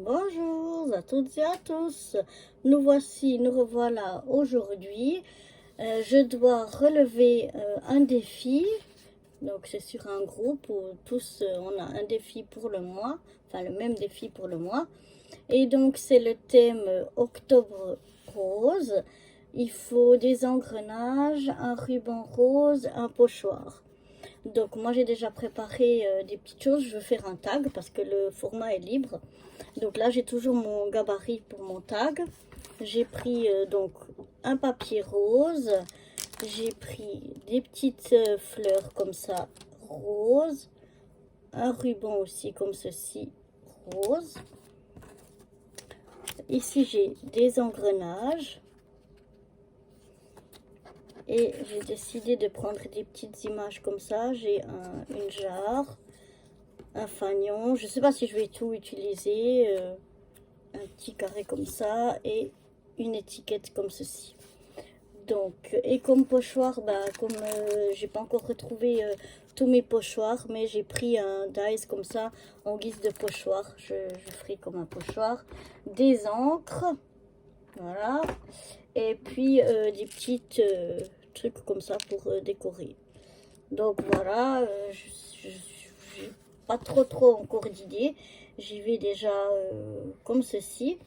Bonjour à toutes et à tous. Nous revoilà aujourd'hui. Je dois relever un défi. Donc c'est sur un groupe où tous on a un défi pour le mois, enfin le même défi pour le mois. Et donc c'est le thème Octobre rose. Il faut des engrenages, un ruban rose, un pochoir. Donc moi j'ai déjà préparé des petites choses. Je veux faire un tag parce que le format est libre. Donc là j'ai toujours mon gabarit pour mon tag. J'ai pris donc un papier rose. J'ai pris des petites fleurs comme ça rose. Un ruban aussi comme ceci rose. Ici j'ai des engrenages. Et j'ai décidé de prendre des petites images comme ça. J'ai une jarre, un fanion. Je ne sais pas si je vais tout utiliser. Un petit carré comme ça et une étiquette comme ceci. Donc, et comme pochoir, bah, comme j'ai pas encore retrouvé tous mes pochoirs, mais j'ai pris un dice comme ça en guise de pochoir. Je ferai comme un pochoir. Des encres, voilà. Et puis des petites trucs comme ça pour décorer. Donc voilà, je n'ai pas trop encore d'idées. J'y vais déjà comme ceci.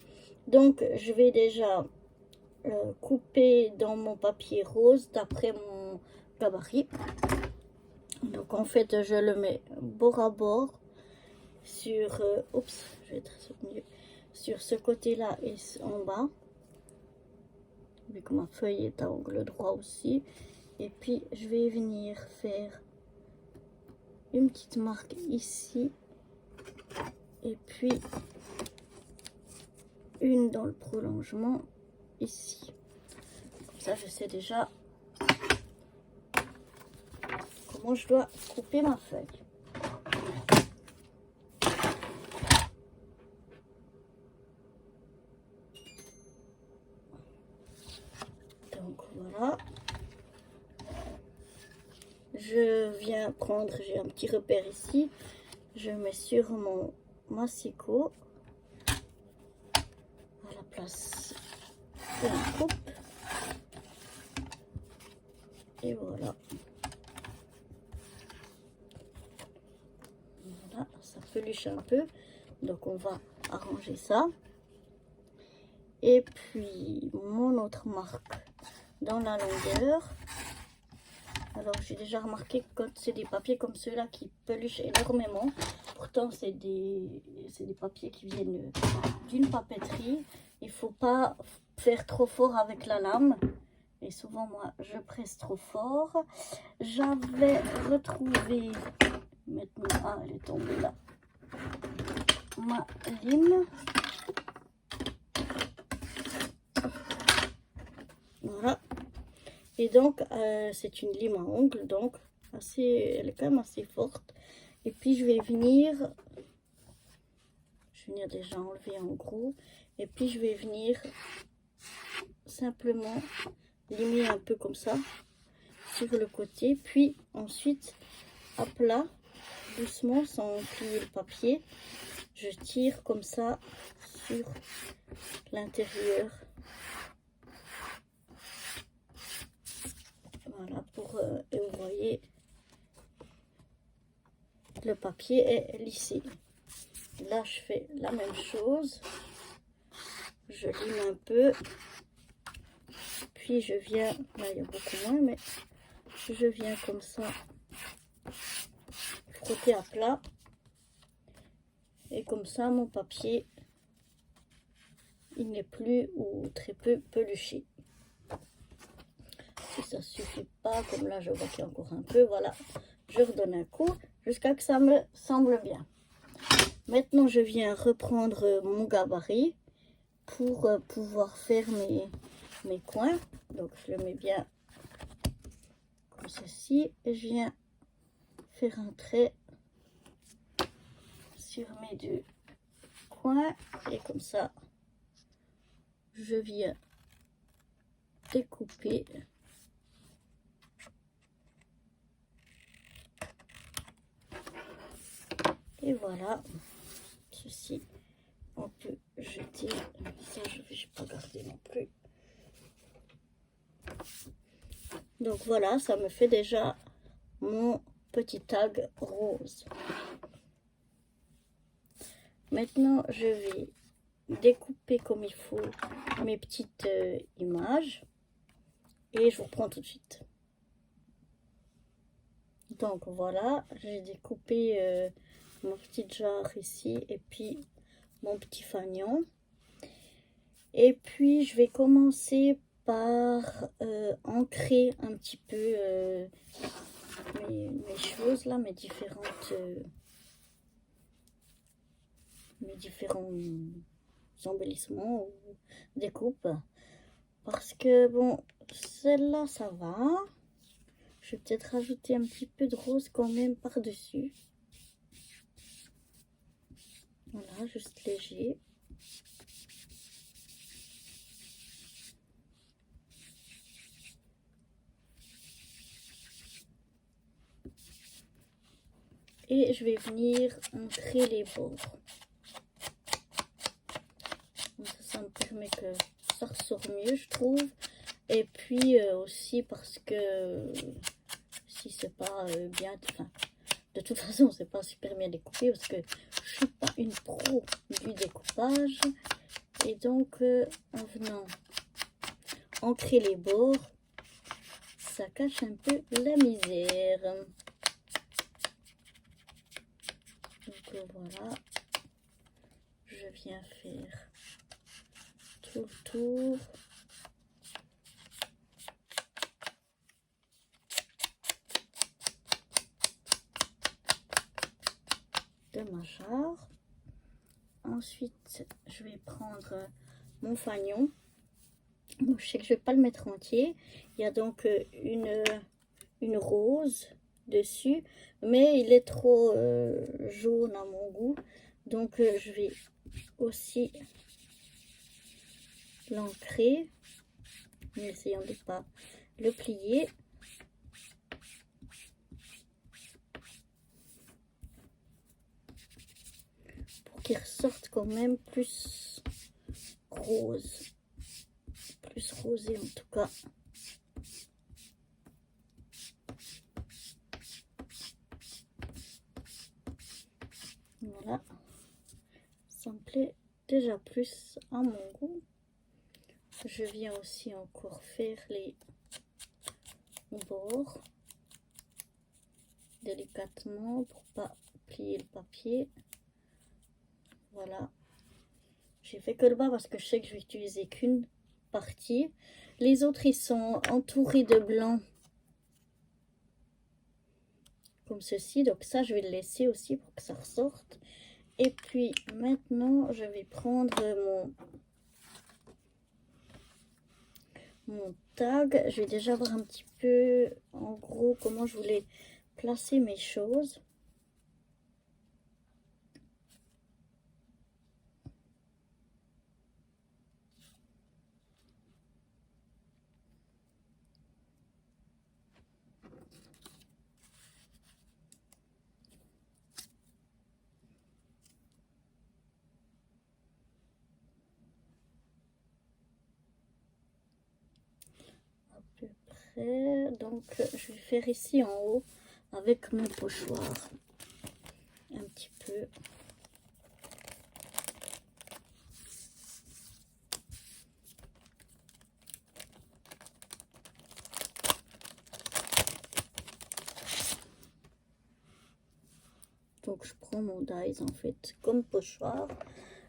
Donc je vais déjà couper dans mon papier rose d'après mon gabarit. Donc en fait je le mets bord à bord sur, oups, je vais être sur le milieu, sur ce côté-là et en bas. Vu que ma feuille est à angle droit aussi. Et puis je vais venir faire une petite marque ici et puis une dans le prolongement ici. Comme ça je sais déjà comment je dois couper ma feuille. Donc voilà, je viens prendre, j'ai un petit repère ici, je mets sur mon massicot à la place de la coupe et voilà. Voilà, ça peluche un peu, donc on va arranger ça. Et puis mon autre marque dans la longueur. Alors j'ai déjà remarqué que quand c'est des papiers comme ceux-là qui peluchent énormément, pourtant c'est des papiers qui viennent d'une papeterie, il faut pas faire trop fort avec la lame. Et souvent moi je presse trop fort. J'avais retrouvé, maintenant, ah elle est tombée là, ma lime. Voilà. Et donc, c'est une lime à ongles, donc elle est quand même assez forte. Et puis, je vais venir déjà enlever en gros. Et puis, je vais venir simplement limer un peu comme ça sur le côté. Puis, ensuite, à plat, doucement, sans plier le papier, je tire comme ça sur l'intérieur. Voilà, et vous voyez, le papier est lissé. Là, je fais la même chose. Je lime un peu. Puis, je viens, là, il y a beaucoup moins, mais je viens comme ça frotter à plat. Et comme ça, mon papier, il n'est plus ou très peu peluché. Si ça ne suffit pas, comme là, je vois qu'il y a encore un peu, voilà. Je redonne un coup jusqu'à que ça me semble bien. Maintenant, je viens reprendre mon gabarit pour pouvoir faire mes coins. Donc, je le mets bien comme ceci. Et je viens faire un trait sur mes deux coins. Et comme ça, je viens découper. Et voilà, ceci on peut jeter. Ça, je ne vais pas garder non plus. Donc voilà, ça me fait déjà mon petit tag rose. Maintenant, je vais découper comme il faut mes petites images et je vous reprends tout de suite. Donc voilà, j'ai découpé mon petit jarre ici et puis mon petit fanion. Et puis je vais commencer par ancrer un petit peu mes choses là, mes différents embellissements ou découpes. Parce que bon, celle-là ça va. Je vais peut-être rajouter un petit peu de rose quand même par-dessus. Voilà, juste léger. Et je vais venir ancrer les bords. Donc ça me permet que ça ressort mieux, je trouve. Et puis aussi parce que si c'est pas bien, enfin, de toute façon c'est pas super bien découpé parce que je suis pas une pro du découpage. Et donc en venant ancrer les bords, ça cache un peu la misère. Donc voilà, je viens faire tout le tour. De ma jarre. Ensuite, je vais prendre mon fanion. Bon, je sais que je vais pas le mettre entier. Il y a donc une rose dessus, mais il est trop jaune à mon goût. Donc, je vais aussi l'ancrer en essayant de ne pas le plier. Qui ressortent quand même plus rose, plus rosé en tout cas. Voilà, ça me plaît déjà plus à mon goût. Je viens aussi encore faire les bords délicatement pour pas plier le papier. Voilà, j'ai fait que le bas parce que je sais que je vais utiliser qu'une partie. Les autres ils sont entourés de blanc comme ceci, donc ça je vais le laisser aussi pour que ça ressorte. Et puis maintenant je vais prendre mon tag. Je vais déjà voir un petit peu en gros comment je voulais placer mes choses. Donc je vais faire ici en haut avec mon pochoir un petit peu. Donc je prends mon dies en fait comme pochoir.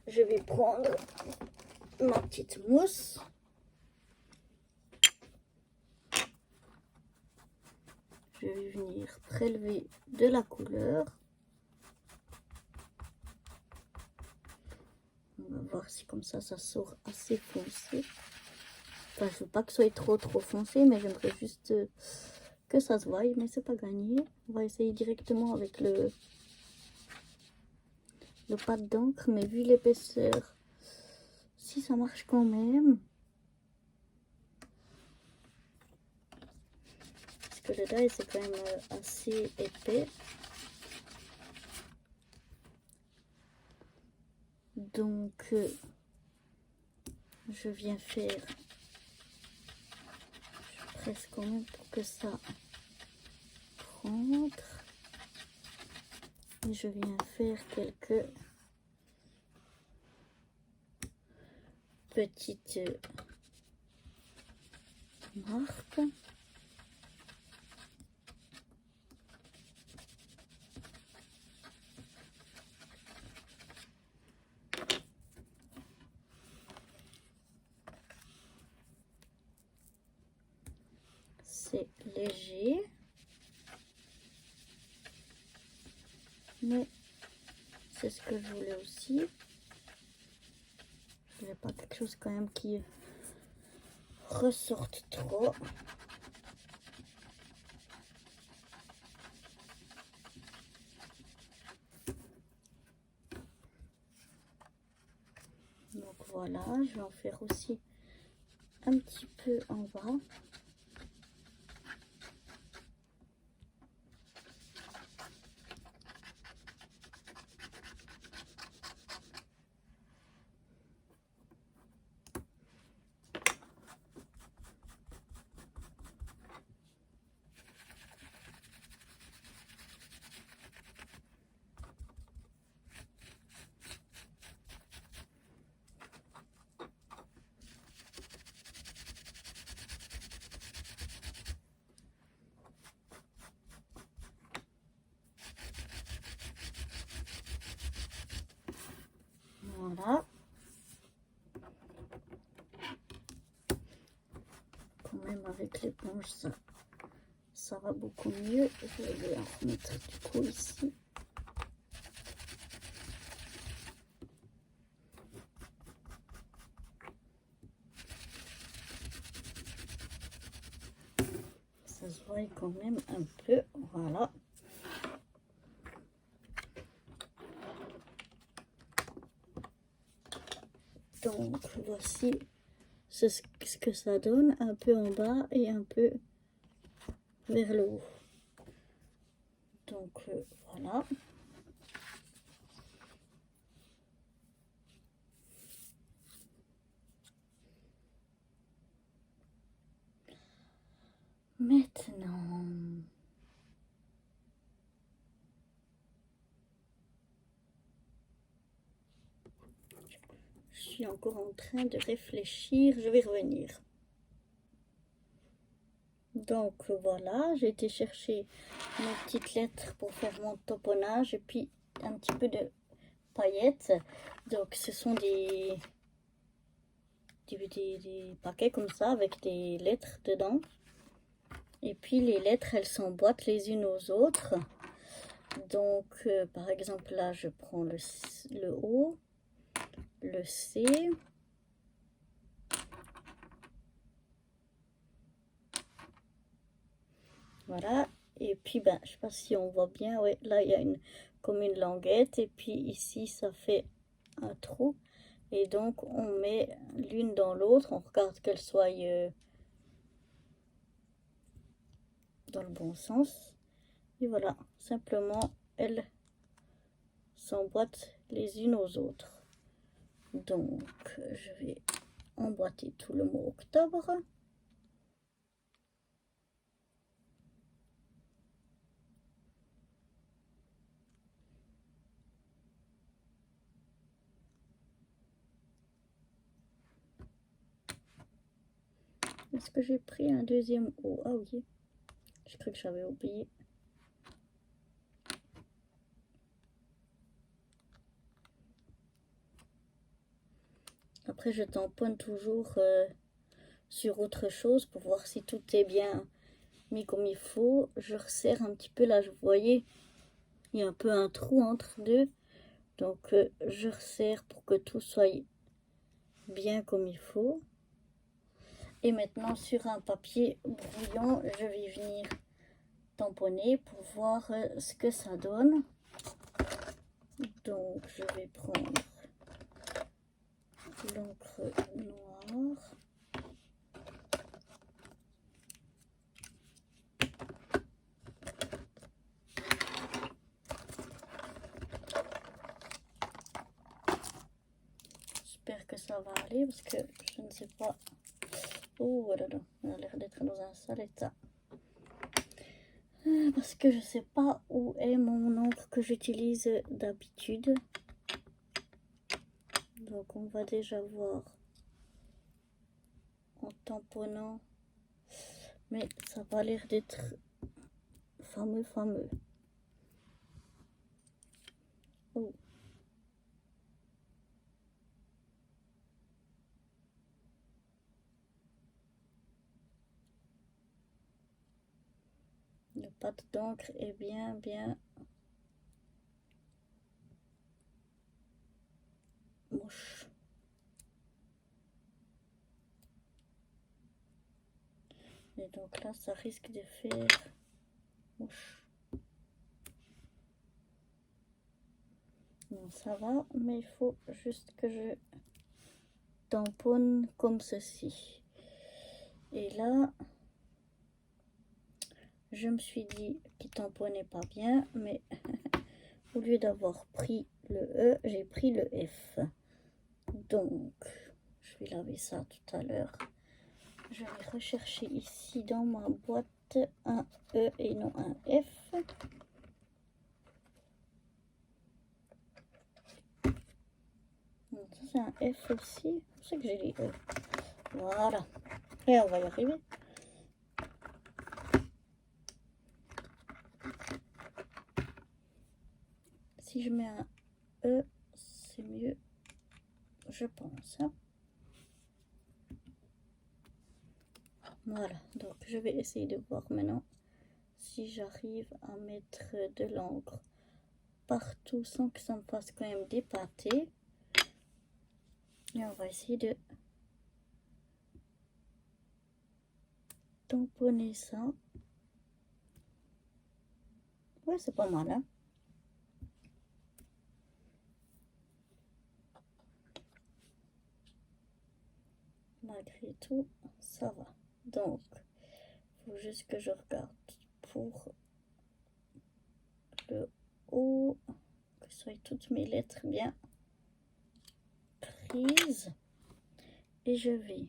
Je vais prendre ma petite mousse. Je vais venir prélever de la couleur. On va voir si comme ça sort assez foncé. Enfin, je veux pas que ce soit trop foncé, mais j'aimerais juste que ça se voie, mais c'est pas gagné. On va essayer directement avec le pâte d'encre, mais vu l'épaisseur, si ça marche quand même. Parce que le die c'est quand même assez épais. Donc, je viens faire, je presse quand même pour que ça rentre. Et je viens faire quelques petites marques. C'est léger, mais c'est ce que je voulais aussi. Je voulais pas quelque chose quand même qui ressorte trop. Donc voilà, je vais en faire aussi un petit peu en bas. Voilà. Quand même avec l'éponge, ça va beaucoup mieux. Je vais en remettre du coup ici. Ça se voit quand même un peu. Voilà. Donc voici ce que ça donne, un peu en bas et un peu vers le haut. Donc voilà. Maintenant, je suis encore en train de réfléchir, je vais revenir. Donc voilà, j'ai été chercher mes petites lettres pour faire mon tamponnage et puis un petit peu de paillettes. Donc ce sont des paquets comme ça avec des lettres dedans. Et puis les lettres, elles s'emboîtent les unes aux autres. Donc par exemple là, je prends le O, le C. Voilà, et puis ben, je sais pas si on voit bien, ouais, là il y a comme une languette, et puis ici ça fait un trou, et donc on met l'une dans l'autre, on regarde qu'elles soient dans le bon sens, et voilà, simplement elles s'emboîtent les unes aux autres. Donc je vais emboîter tout le mot octobre. Est-ce que j'ai pris un deuxième O? Ah oui, j'ai cru que j'avais oublié. Après, je tamponne toujours sur autre chose pour voir si tout est bien mis comme il faut. Je resserre un petit peu là, vous voyez, il y a un peu un trou entre deux. Donc, je resserre pour que tout soit bien comme il faut. Et maintenant, sur un papier brouillon, je vais venir tamponner pour voir ce que ça donne. Donc, je vais prendre l'encre noire. j'espère que ça va aller parce que je ne sais pas. Oh là là, on a l'air d'être dans un sale état. Parce que je sais pas où est mon encre que j'utilise d'habitude. Donc on va déjà voir en tamponnant. Mais ça va l'air d'être fameux. Oh. Le pâte d'encre est bien moche. Et donc là, ça risque de faire moche. Non, ça va, mais il faut juste que je tamponne comme ceci. Et là, je me suis dit qu'il tamponnait pas bien, mais au lieu d'avoir pris le E, j'ai pris le F. Donc, je vais laver ça tout à l'heure. Je vais rechercher ici dans ma boîte un E et non un F. Donc, ça c'est un F aussi. C'est ça que j'ai les E. Voilà. Et on va y arriver. Si je mets un E, c'est mieux, je pense. Voilà, donc je vais essayer de voir maintenant si j'arrive à mettre de l'encre partout sans que ça me fasse quand même dépâter. Et on va essayer de tamponner ça. Ouais, c'est pas mal, hein. Malgré tout, ça va. Donc, il faut juste que je regarde pour le haut, que ce soit toutes mes lettres bien prises. Et je vais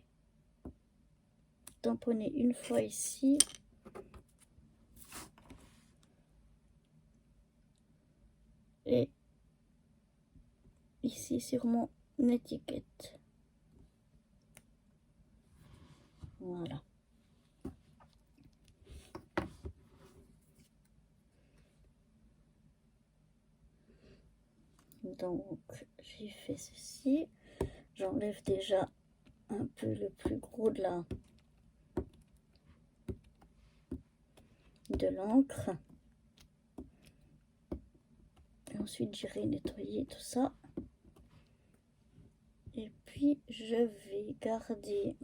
tamponner une fois ici. Et ici sur mon étiquette. Voilà. Donc, j'ai fait ceci. J'enlève déjà un peu le plus gros de l'encre. Et ensuite, j'irai nettoyer tout ça. Et puis, je vais garder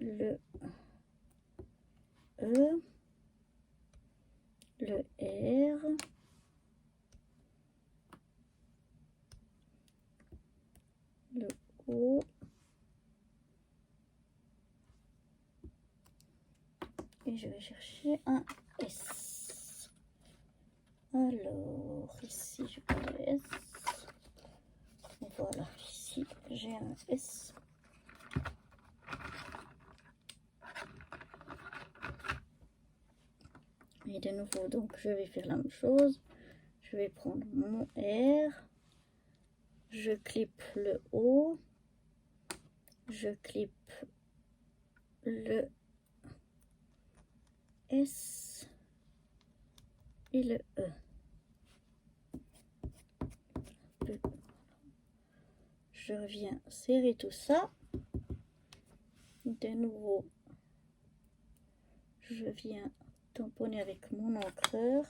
le E, le R, le O, et je vais chercher un S. Alors, ici, je prends le S. Voilà, ici, j'ai un S. Et de nouveau, donc, je vais faire la même chose. Je vais prendre mon R. Je clip le O. Je clip le S et le E. Je viens serrer tout ça. De nouveau, je viens tamponner avec mon encreur.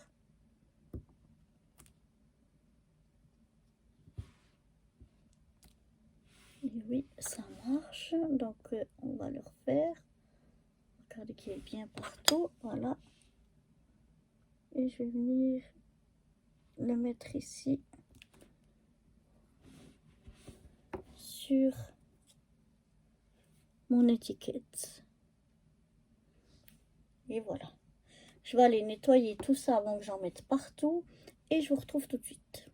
Et oui, ça marche. Donc, on va le refaire. Regardez qu'il est bien partout. Voilà. Et je vais venir le mettre ici sur mon étiquette. Et voilà. Je vais aller nettoyer tout ça avant que j'en mette partout. Et je vous retrouve tout de suite.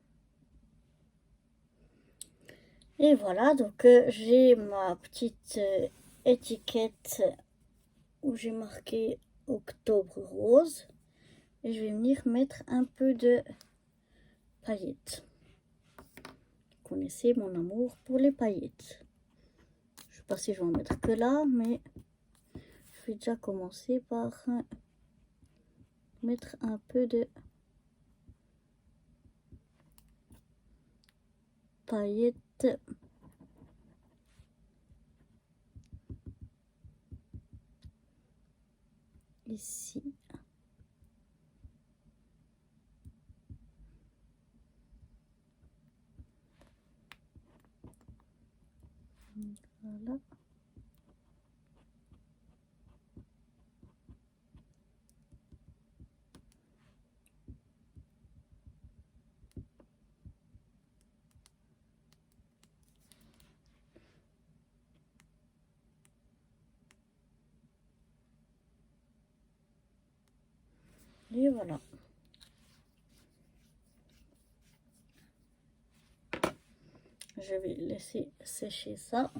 Et voilà, donc j'ai ma petite étiquette où j'ai marqué octobre rose. Et je vais venir mettre un peu de paillettes. Vous connaissez mon amour pour les paillettes. Je ne sais pas si je vais en mettre que là, mais je vais déjà commencer par mettre un peu de paillettes ici. Voilà. Et voilà. Je vais laisser sécher ça.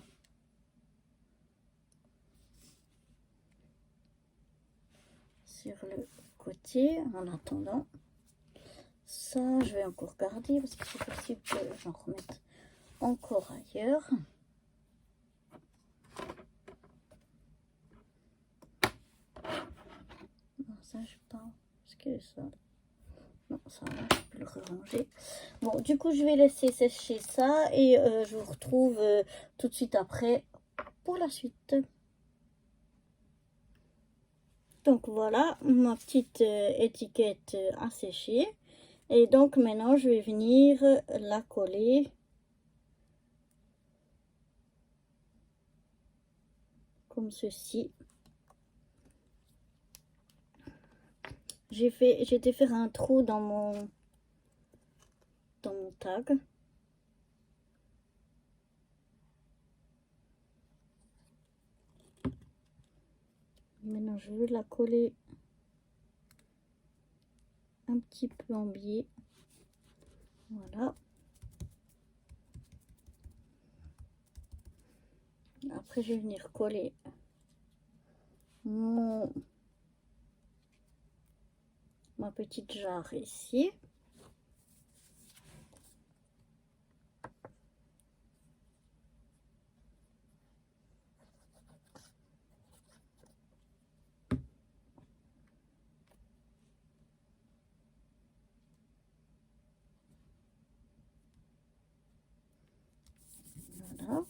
Sur le côté en attendant. Ça, je vais encore garder parce que c'est possible que j'en remette encore ailleurs. Non, ça, je pense que ça... Non, ça va, je peux le ranger. Bon, du coup, je vais laisser sécher ça et je vous retrouve tout de suite après pour la suite. Donc voilà, ma petite étiquette a séché. Et donc maintenant, je vais venir la coller comme ceci. J'ai été faire un trou dans mon tag. Maintenant, je vais la coller un petit peu en biais. Voilà. Après, je vais venir coller ma petite jarre ici. Voilà.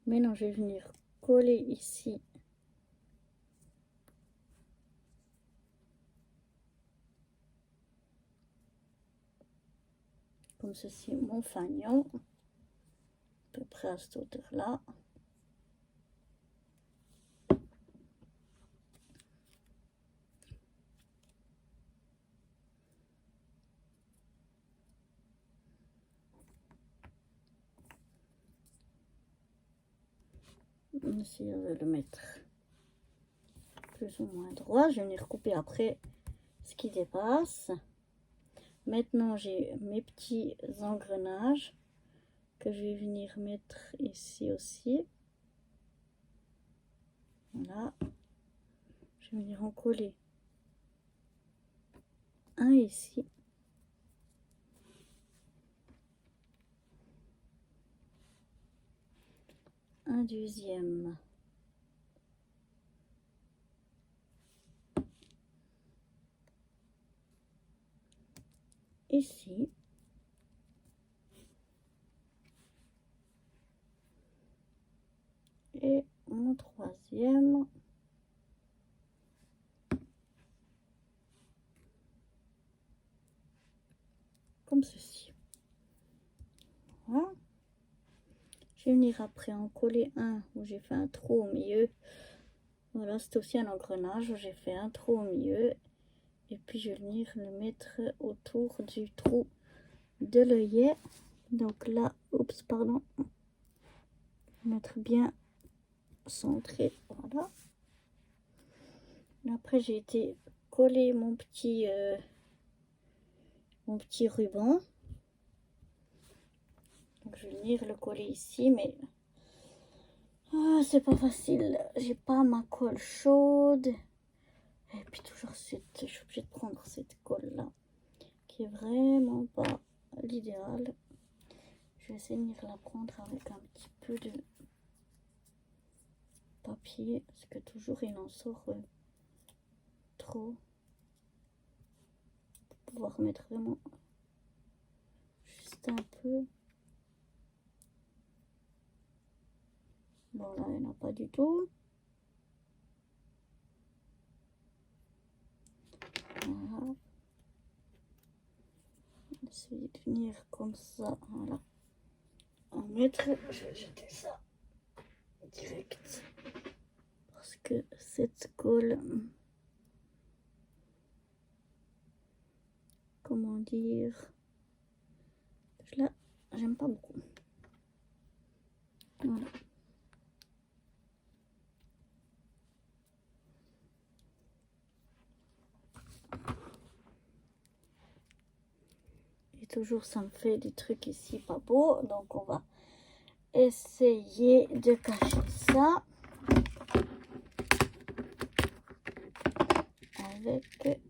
Maintenant, je vais venir coller ici comme ceci mon fanion, à peu près à cette hauteur là. On va essayer de le mettre plus ou moins droit. Je vais venir couper après ce qui dépasse. Maintenant, j'ai mes petits engrenages que je vais venir mettre ici aussi. Voilà. Je vais venir en coller un ici. Un deuxième. Ici. Et mon troisième. Comme ceci. Voilà. Je vais venir après en coller un où j'ai fait un trou au milieu. Voilà, c'est aussi un engrenage où j'ai fait un trou au milieu. Et puis je vais venir le mettre autour du trou de l'œillet. Donc là, oups, pardon. Mettre bien centré, voilà. Là, après, j'ai été coller mon petit ruban. Donc, je vais venir le coller ici, mais c'est pas facile. J'ai pas ma colle chaude. Et puis toujours, je suis obligée de prendre cette colle-là, qui est vraiment pas l'idéal. Je vais essayer de venir la prendre avec un petit peu de papier, parce que toujours il en sort trop. Pour pouvoir mettre vraiment juste un peu. Bon, là, il n'y en a pas du tout. Voilà. Essayer de venir comme ça. Voilà. En mettre. Je vais jeter ça direct. Parce que cette colle. Comment dire. Là, j'aime pas beaucoup. Voilà. Et toujours, ça me fait des trucs ici pas beaux. Donc, on va essayer de cacher ça avec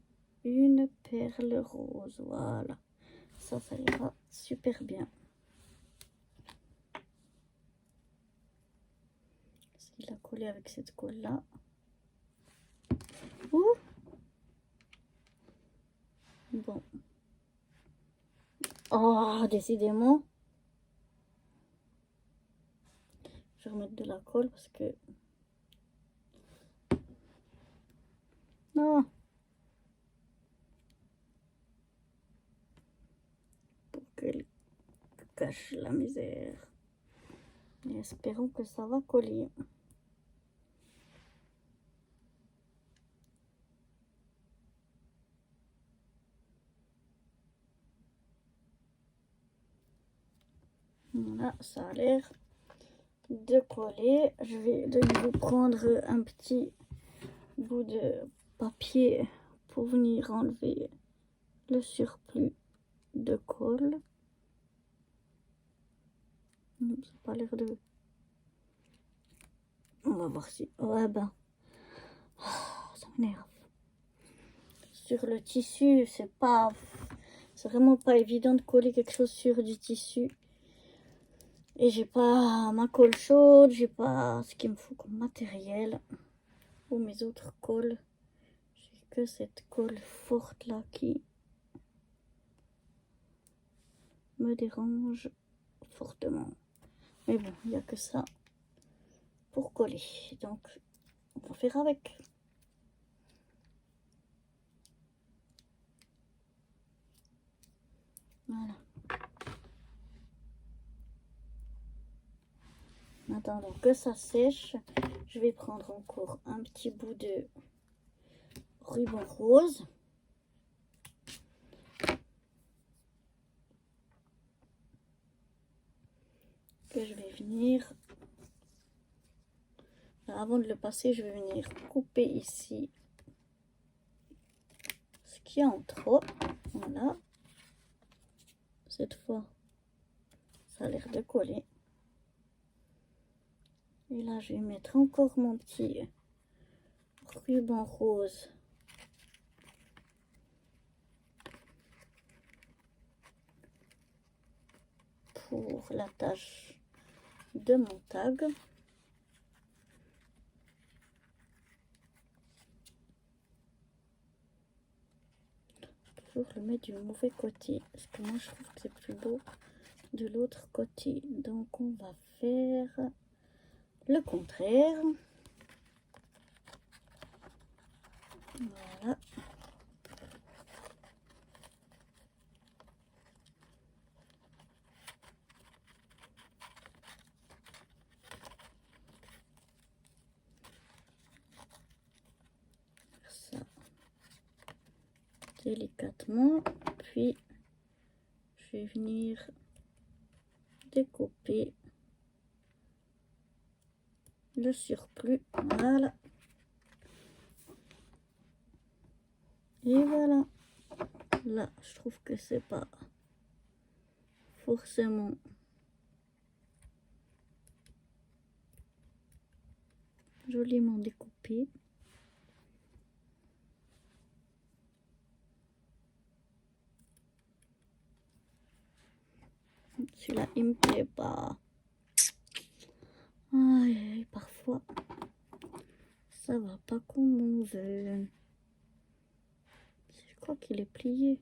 une perle rose. Voilà. Ça ira super bien. Il a collé avec cette colle là. Ouh. Bon. Oh, décidément. Je vais remettre de la colle parce que... Non. Pour qu'elle cache la misère. Et espérons que ça va coller. Voilà, ça a l'air de coller. Je vais de nouveau prendre un petit bout de papier pour venir enlever le surplus de colle. Ça n'a pas l'air de... On va voir si... Ouais, ben... ça m'énerve. Sur le tissu, c'est pas... C'est vraiment pas évident de coller quelque chose sur du tissu. Et j'ai pas ma colle chaude, j'ai pas ce qu'il me faut comme matériel. Ou mes autres colles. J'ai que cette colle forte là qui me dérange fortement. Mais bon, il n'y a que ça pour coller. Donc, on va faire avec. Voilà. En attendant que ça sèche, je vais prendre encore un petit bout de ruban rose. Que je vais venir... Avant de le passer, je vais venir couper ici ce qu'il y a en trop. Voilà. Cette fois, ça a l'air de coller. Et là, je vais mettre encore mon petit ruban rose. Pour la tâche de mon tag. Toujours le mettre du mauvais côté. Parce que moi, je trouve que c'est plus beau de l'autre côté. Donc, on va faire le contraire. Voilà. Ça délicatement. Puis, je vais venir découper le surplus. Voilà. Et voilà. Là, je trouve que c'est pas forcément joliment découpé. Celui-là, il me plaît pas. Aïe, aïe, parfois, ça va pas comme on veut. Je crois qu'il est plié.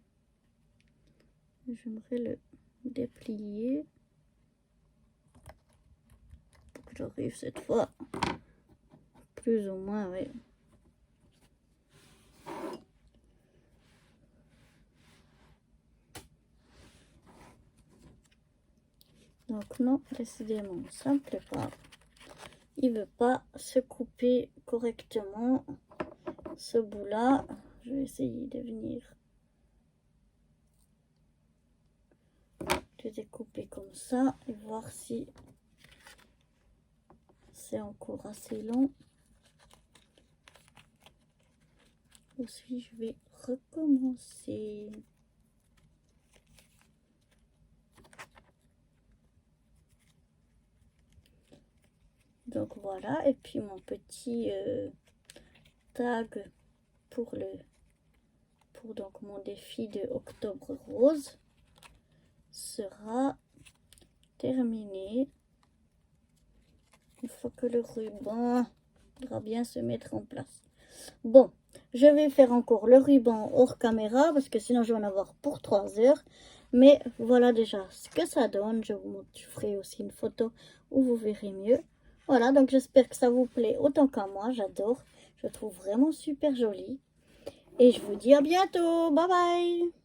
J'aimerais le déplier pour que j'arrive cette fois plus ou moins, oui. Donc non, décidément, ça me plaît pas. Il veut pas se couper correctement ce bout là. Je vais essayer de venir le découper comme ça et voir si c'est encore assez long ou si je vais recommencer. Donc voilà, et puis mon petit tag pour donc mon défi de octobre rose sera terminé. Une fois que le ruban va bien se mettre en place. Bon, je vais faire encore le ruban hors caméra parce que sinon je vais en avoir pour 3 heures. Mais voilà déjà ce que ça donne. Je vous montre, je ferai aussi une photo où vous verrez mieux. Voilà, donc j'espère que ça vous plaît autant qu'à moi. J'adore. Je trouve vraiment super joli. Et je vous dis à bientôt. Bye bye.